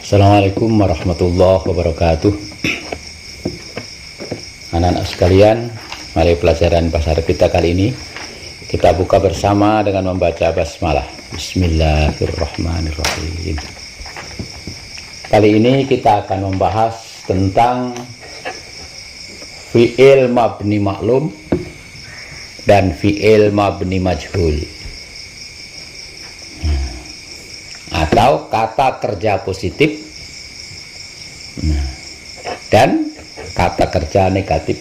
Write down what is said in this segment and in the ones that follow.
Assalamualaikum warahmatullahi wabarakatuh. Anak-anak sekalian, mari pelajaran bahasa Arab kita kali ini kita buka bersama dengan membaca basmalah. Bismillahirrahmanirrahim. Kali ini kita akan membahas tentang fi'il mabni maklum dan fi'il mabni majhul, atau kata kerja positif dan kata kerja negatif.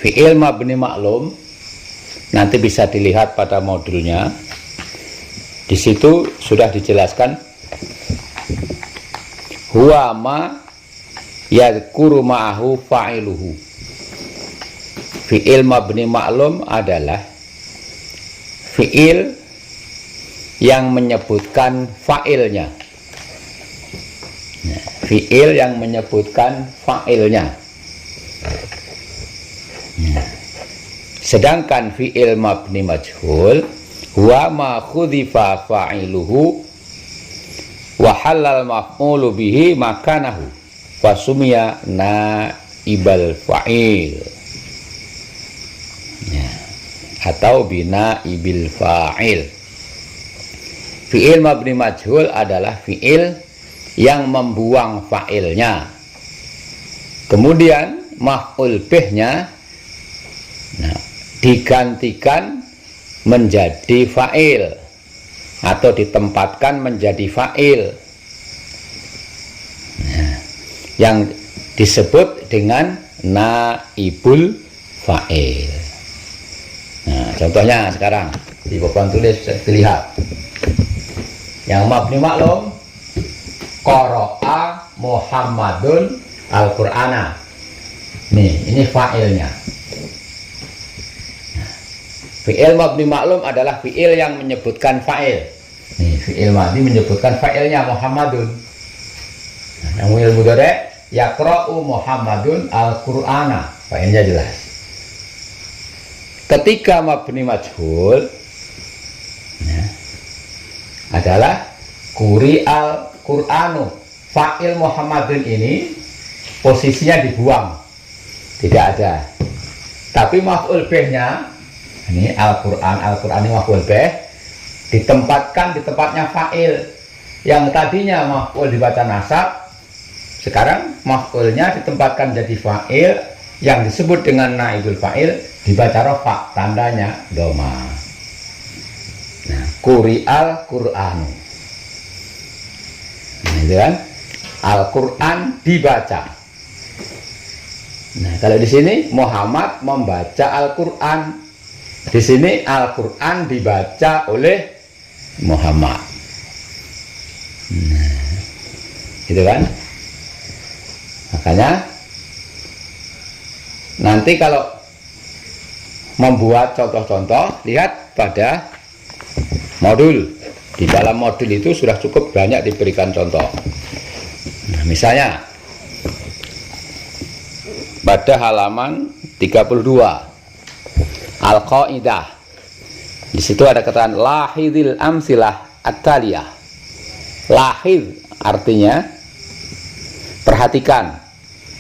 Fi'il mabni maklum nanti bisa dilihat pada modulnya. Di situ sudah dijelaskan huwa ma yadhkuru ma'ahu fa'iluhu. Fi'il mabni maklum adalah fi'il yang menyebutkan fa'ilnya. Fi'il yang menyebutkan fa'ilnya. Sedangkan fi'il mabni majhul huwa ma khudifa fa'iluhu wa halal maf'ulu bihi makanahu wa sumiya naibal fa'il, atau bina ibil fa'il. Fi'il mabni majhul adalah fi'il yang membuang fa'ilnya, kemudian maf'ul bihnya digantikan menjadi fa'il atau ditempatkan menjadi fa'il, yang disebut dengan naibul fa'il. Nah, contohnya sekarang di papan tulis dilihat. Yang mabni maklum, qara'a Muhammadun Al-Qur'ana. Ini fa'ilnya. Fi'il mabni maklum adalah fi'il yang menyebutkan fa'il. Fi'il mabni menyebutkan fa'ilnya Muhammadun. Yang fi'il mudhari' yaqra'u Muhammadun Al-Qur'ana. Fa'ilnya jelas. Ketika mabni majhul adalah quri al-Qur'anu. Fa'il Muhammadun ini posisinya dibuang, tidak ada. Tapi maf'ul bihnya, ini Al-Qur'an, Al-Qur'an ini maf'ul bih, ditempatkan di tempatnya fa'il. Yang tadinya maf'ul dibaca nasab, sekarang maf'ulnya ditempatkan jadi fa'il, yang disebut dengan naibul fa'il dibaca rafa, tandanya doma. Nah, quri al-Qur'an. Itu kan? Al-Qur'an dibaca. Nah, kalau di sini Muhammad membaca Al-Qur'an. Di sini Al-Qur'an dibaca oleh Muhammad. Nah, gitu kan? Makanya nanti kalau membuat contoh-contoh, lihat pada modul. Di dalam modul itu sudah cukup banyak diberikan contoh. Nah, misalnya pada halaman 32 Al-Qaidah, di situ ada kata lahidil amsilah at-taliyah. Lahid artinya perhatikan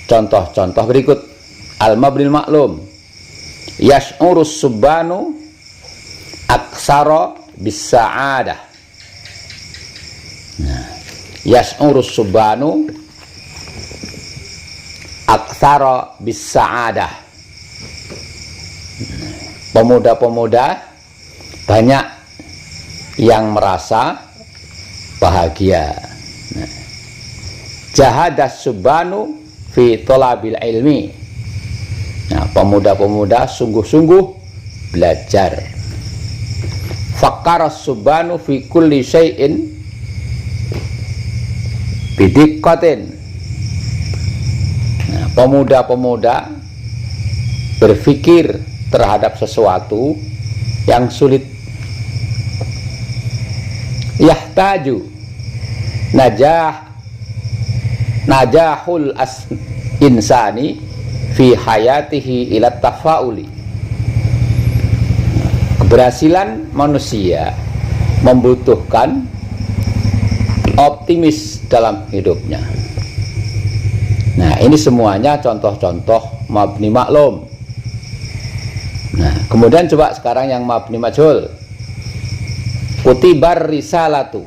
contoh-contoh berikut. Al-mabnil maklum, yash'urus subanu aksara bis-sa'adah. Yash'urus subanu aksara bis-sa'adah. Pemuda-pemuda banyak yang merasa bahagia. Jahadas subanu fi thalabil ilmi. Nah, pemuda-pemuda sungguh-sungguh belajar. Fakaras subanu fi kulli syai'in bidiqqatin. Nah, pemuda-pemuda berpikir terhadap sesuatu yang sulit. Yahtaju najahul insani fi hayatihi ila tafauli. Keberhasilan manusia membutuhkan optimis dalam hidupnya. Nah, ini semuanya contoh-contoh mabni maklum. Nah, kemudian coba sekarang yang mabni majhul. Kutibar risalatu.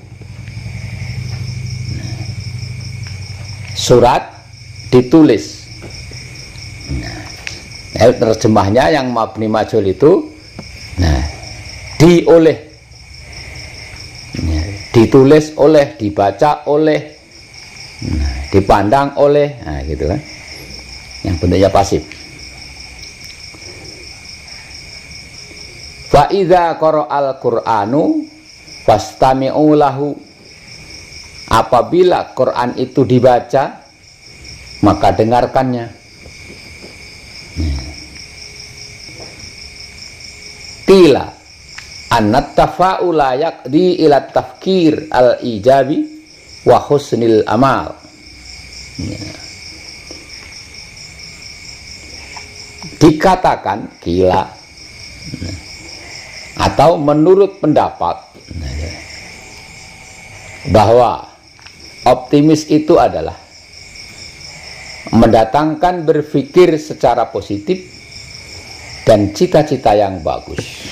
Surat ditulis. Nah, terjemahnya yang mabni majhul itu, nah, dioleh. Ditulis oleh, dibaca oleh, nah, dipandang oleh, nah gitu kan, yang bentuknya pasif. Fa idza qara'al Qur'anu fastami'u lahu. Apabila Quran itu dibaca, maka dengarkannya. Qila annat tafa'ula yaqdi ila tafkir al-ijabi wa husnil amal. Dikatakan gila atau menurut pendapat bahwa optimis itu adalah mendatangkan berpikir secara positif dan cita-cita yang bagus.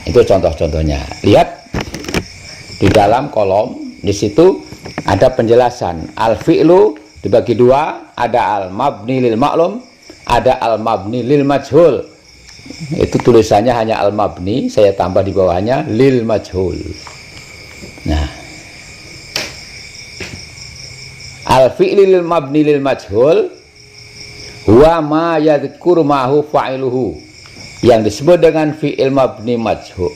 Itu contoh-contohnya. Lihat di dalam kolom, di situ ada penjelasan. Al-fi'lu dibagi dua, ada al-mabni lil maklum, ada al-mabni lil majhul. Itu tulisannya hanya al-mabni, saya tambah di bawahnya lil majhul. Nah, al-fi'li lil mabni lil majhul huwa ma yadhkuru ma'hu fa'iluhu. Yang disebut dengan fi'il mabni majhul,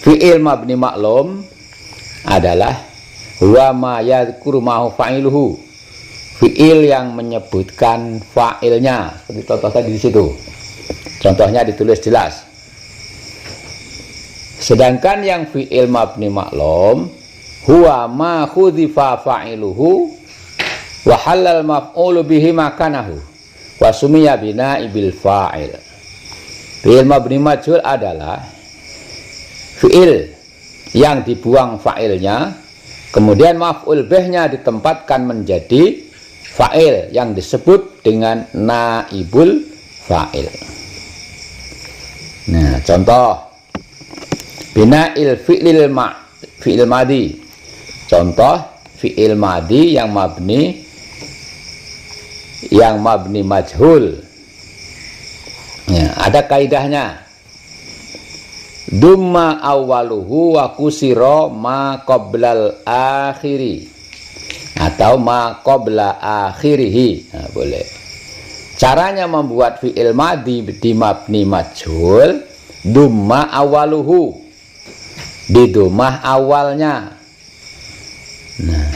fi'il mabni maklum adalah huwa ma yadhkuru ma'hu fa'iluhu, fi'il yang menyebutkan fa'ilnya, seperti contoh tadi di situ. Contohnya ditulis jelas. Sedangkan yang fi'il mabni maklum huwa ma khudzifa fa'iluhu wa halal maf'ulu bihi makanahu wa sumiya bina'ibil fa'il. Fi'il mabni majhul adalah fi'il yang dibuang fa'ilnya, kemudian maf'ul bihnya ditempatkan menjadi fa'il yang disebut dengan naibul fa'il. Nah, contoh bina'il fi'il madi. Contoh fi'il madi yang mabni majhul. Ya, ada kaidahnya. Dumma awwaluhu wa kusiro ma qoblal akhiri, atau ma qobla akhirihi. Nah, boleh. Caranya membuat fi'il madi di mabni majhul, dumma awwaluhu, di dumah awalnya. Nah,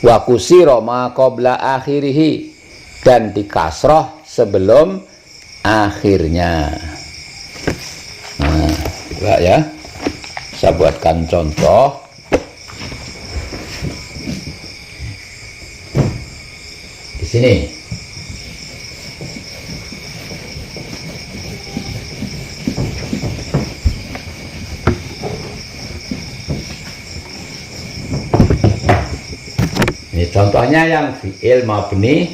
wa kusiro ma qobla akhirihi, dan di kasroh sebelum akhirnya. Nah, coba ya, saya buatkan contoh. Di sini. Ini contohnya yang fi'il mabni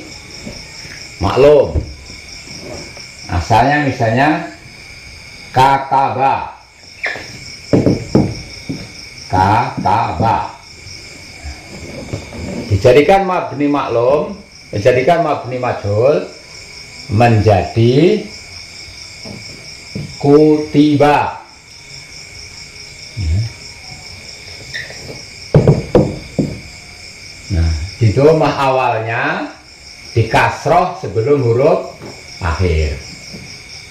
maklum. Asalnya misalnya kataba, dijadikan mabni maklum, dijadikan mabni majhul menjadi kutiba. Nah, di domah awalnya di kasroh sebelum huruf akhir.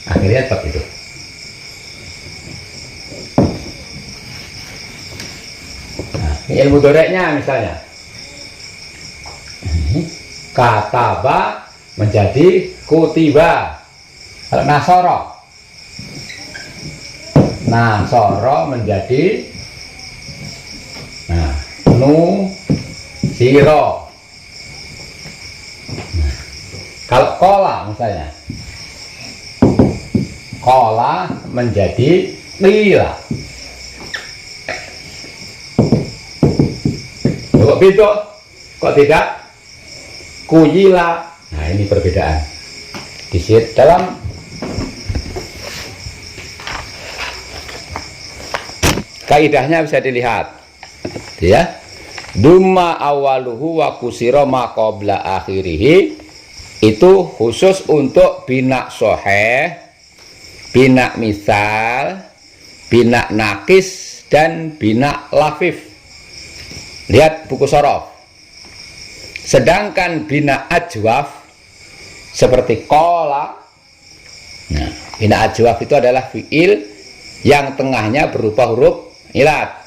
Akhirnya tetap itu. Nah, fi'il mudhari'nya misalnya kataba menjadi kutiba. Kalau nasoro menjadi nusiro. Kalau kola misalnya, kola menjadi qila. Kok beda? Kok tidak? Kuyila. Nah, ini perbedaan. Di dalam kaidahnya bisa dilihat. Ya. Dumma awaluhu wa kusira ma qabla akhirih, itu khusus untuk bina soheh, bina misal, bina nakis, dan bina lafif. Lihat buku sorof. Sedangkan bina ajwaf seperti kola, nah, bina ajwaf itu adalah fiil yang tengahnya berupa huruf ilat.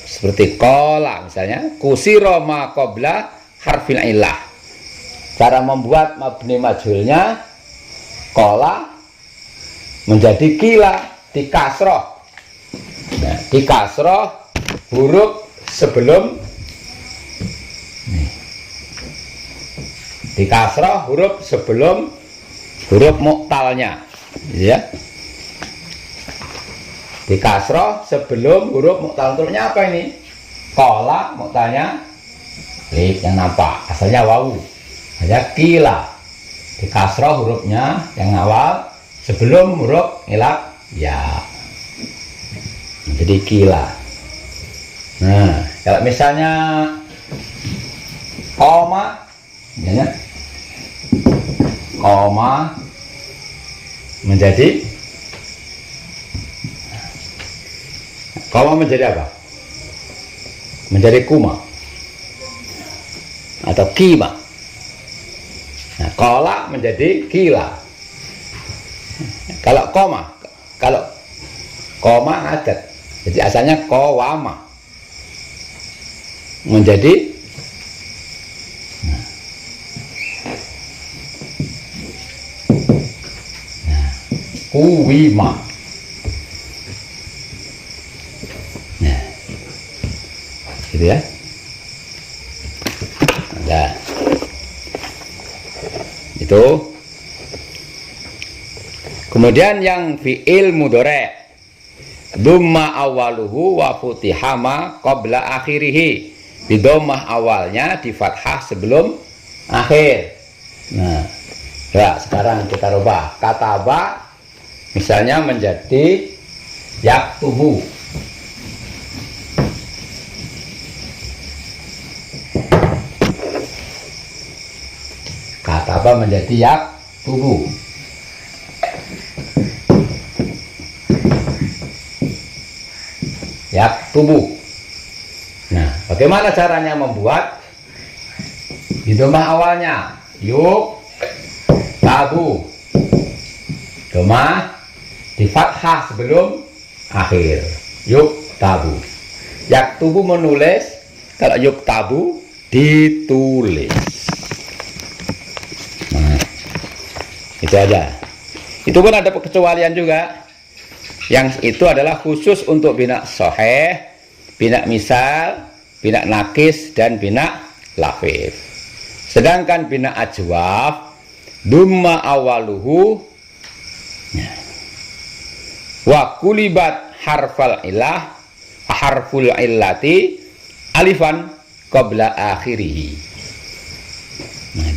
Seperti kola misalnya, kusiro ma qabla harfil ilah. Cara membuat mabni majhulnya, kola menjadi kila, di kasroh. Nah, di kasroh huruf sebelum, di kasroh huruf sebelum huruf muktalnya, ya. Di kasroh sebelum huruf muktal. Untuknya apa ini? Kola muktalnya lip yang nampak, asalnya wawu. Hanya kila. Di kasroh hurufnya yang awal sebelum huruf ilat ya. Jadi kila. Nah, kalau misalnya koma, ya, koma menjadi apa? Menjadi kuma atau kima. Nah, kola menjadi kila. Kalau koma adat. Jadi asalnya kowama menjadi kuwima. Nah, gitu ya. Nah, itu. Kemudian yang fi'il mudhari', dhamma awaluhu wa futihama qabla akhirih. Di dhammah awalnya, di fathah sebelum akhir. Nah, ya sekarang kita rubah. Kataba misalnya menjadi yaktubu. Kataba menjadi yaktubu. Yaktubu. Nah, bagaimana caranya membuat? Di dhammah awalnya, yuk tabu. Dhammah di fathah sebelum akhir, yuk tabu. Yaktubu menulis, kalau yuk tabu ditulis. Nah, itu aja. Itu pun ada kecualian juga. Yang itu adalah khusus untuk bina soheh, bina misal, bina nakis, dan bina lafif. Sedangkan bina ajwaf, dumma awaluhu wa kulibat harfal ilah, harful illati alifan qabla akhirih. Nah,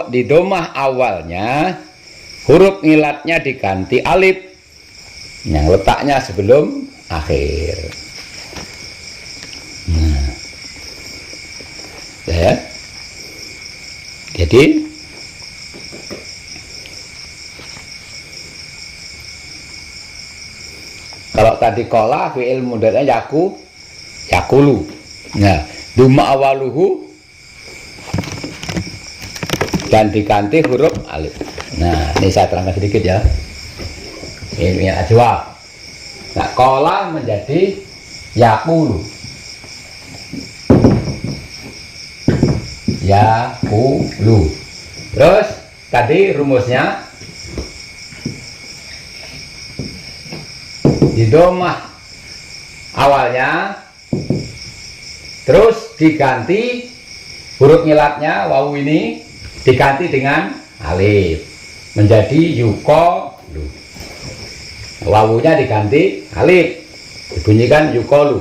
di domah awalnya huruf ilatnya diganti alif yang letaknya sebelum akhir. Nah, ya. Jadi kalau tadi kola fi'il mudhari' yakulu. Nah, dhamma awaluhu dan diganti huruf alif. Nah, ini saya terangkan sedikit ya. Ini ajwaf. Nah, kola menjadi yakulu. Yakulu. Terus tadi rumusnya di dhammah awalnya, terus diganti huruf nyilatnya wawu ini diganti dengan alif menjadi yuqalu. Wawunya diganti alif, dibunyikan yuqalu,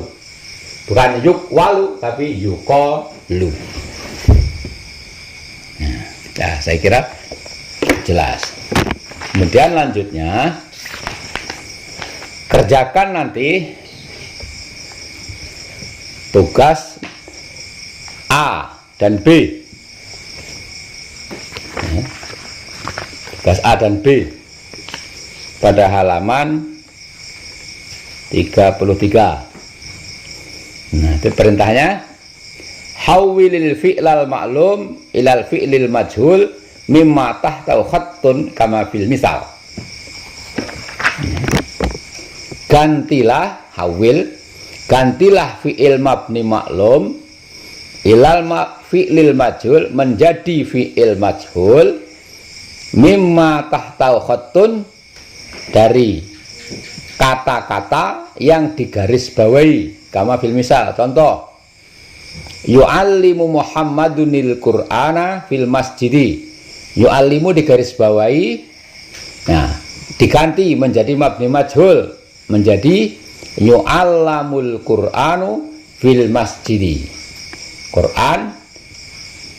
bukan yukwalu tapi yuqalu. lu. Nah, saya kira jelas. Kemudian lanjutnya kerjakan nanti tugas A dan B. Tugas A dan B pada halaman 33. Nah, itu perintahnya hawwilil fi'lal ma'lum ilal fi'lil majhul mimma tahtau khattun kama fil misal. Gantilah hawil, gantilah fi'il mabni maklum ilal fi'lil majhul menjadi fi'il majhul mimma tahtau khattun dari kata-kata yang digaris bawahi kama fil misal. Contoh, yu'allimu Muhammadunil Qur'ana fil masjidi. Yu'allimu digaris bawahi, nah diganti menjadi mabni majhul menjadi yu'allamul Qur'anu fil masjidi. Quran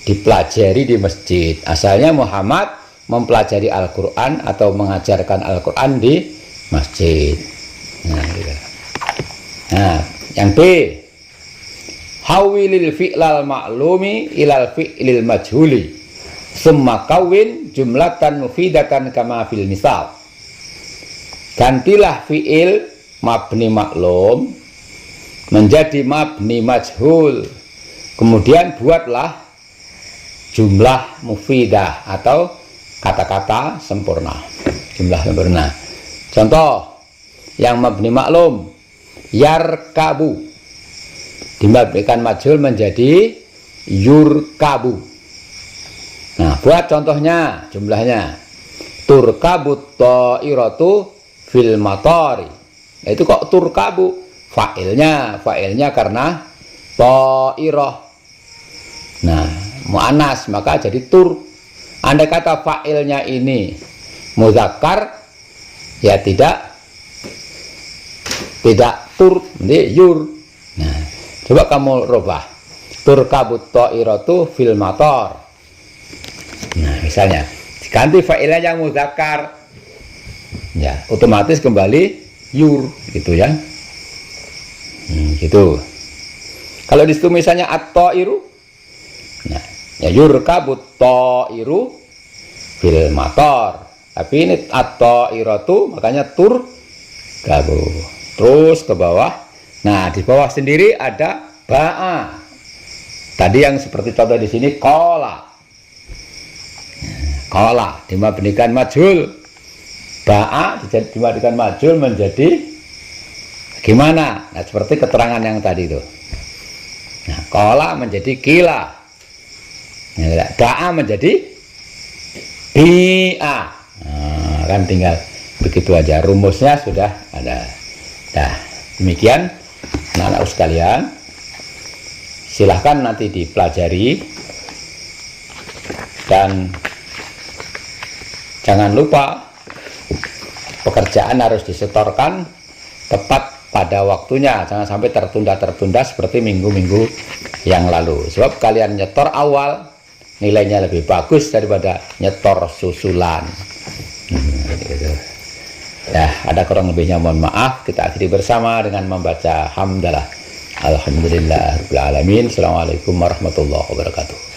dipelajari di masjid. Asalnya Muhammad mempelajari Al-Quran atau mengajarkan Al-Quran di masjid. Nah, gitu. Nah, yang B, hawilil fi'lal ma'lumi ilal fi'lil majhuli summa kawin jumlatan mufidatan kama fil misal. Gantilah fi'il mabni maklum menjadi mabni majhul, kemudian buatlah jumlah mufidah atau kata-kata sempurna, jumlah sempurna. Contoh yang mabni maklum, yarkabu dimabnikan majhul menjadi yurkabu. Nah, buat contohnya, jumlahnya turkabut ta'iratu fil matori. Nah, itu kok turkabu? Fa'ilnya karena ta'irah. Nah, mu'anas maka jadi tur. Andai kata fa'ilnya ini muzakkar, ya tidak tur, ini yur. Nah, coba kamu rubah turkabut ta'iratu fil mator. Nah, misalnya ganti fa'ilnya yang muzakkar, ya otomatis kembali yur, gitu ya. Gitu. Kalau di situ misalnya at-ta'iru, nah ya yurkabut ta'iru fil mator. Tapi ini at-ta'iratu makanya tur kabu. Terus ke bawah. Nah, di bawah sendiri ada ba'a. Tadi yang seperti contoh di sini qala. Qala dimabnikan majhul. Ba'a dimabnikan majhul menjadi gimana? Nah, seperti keterangan yang tadi itu. Nah, qala menjadi kila. Nah, ba'a menjadi bi'a. Nah, kan tinggal begitu aja, rumusnya sudah ada. Nah, demikian anak-anak sekalian, silahkan nanti dipelajari dan jangan lupa pekerjaan harus disetorkan tepat pada waktunya, jangan sampai tertunda-tertunda seperti minggu-minggu yang lalu. Sebab kalian nyetor awal nilainya lebih bagus daripada nyetor susulan. Ya, ada kurang lebihnya mohon maaf. Kita akhiri bersama dengan membaca hamdalah. Alhamdulillahirabbil alamin. Assalamualaikum warahmatullahi wabarakatuh.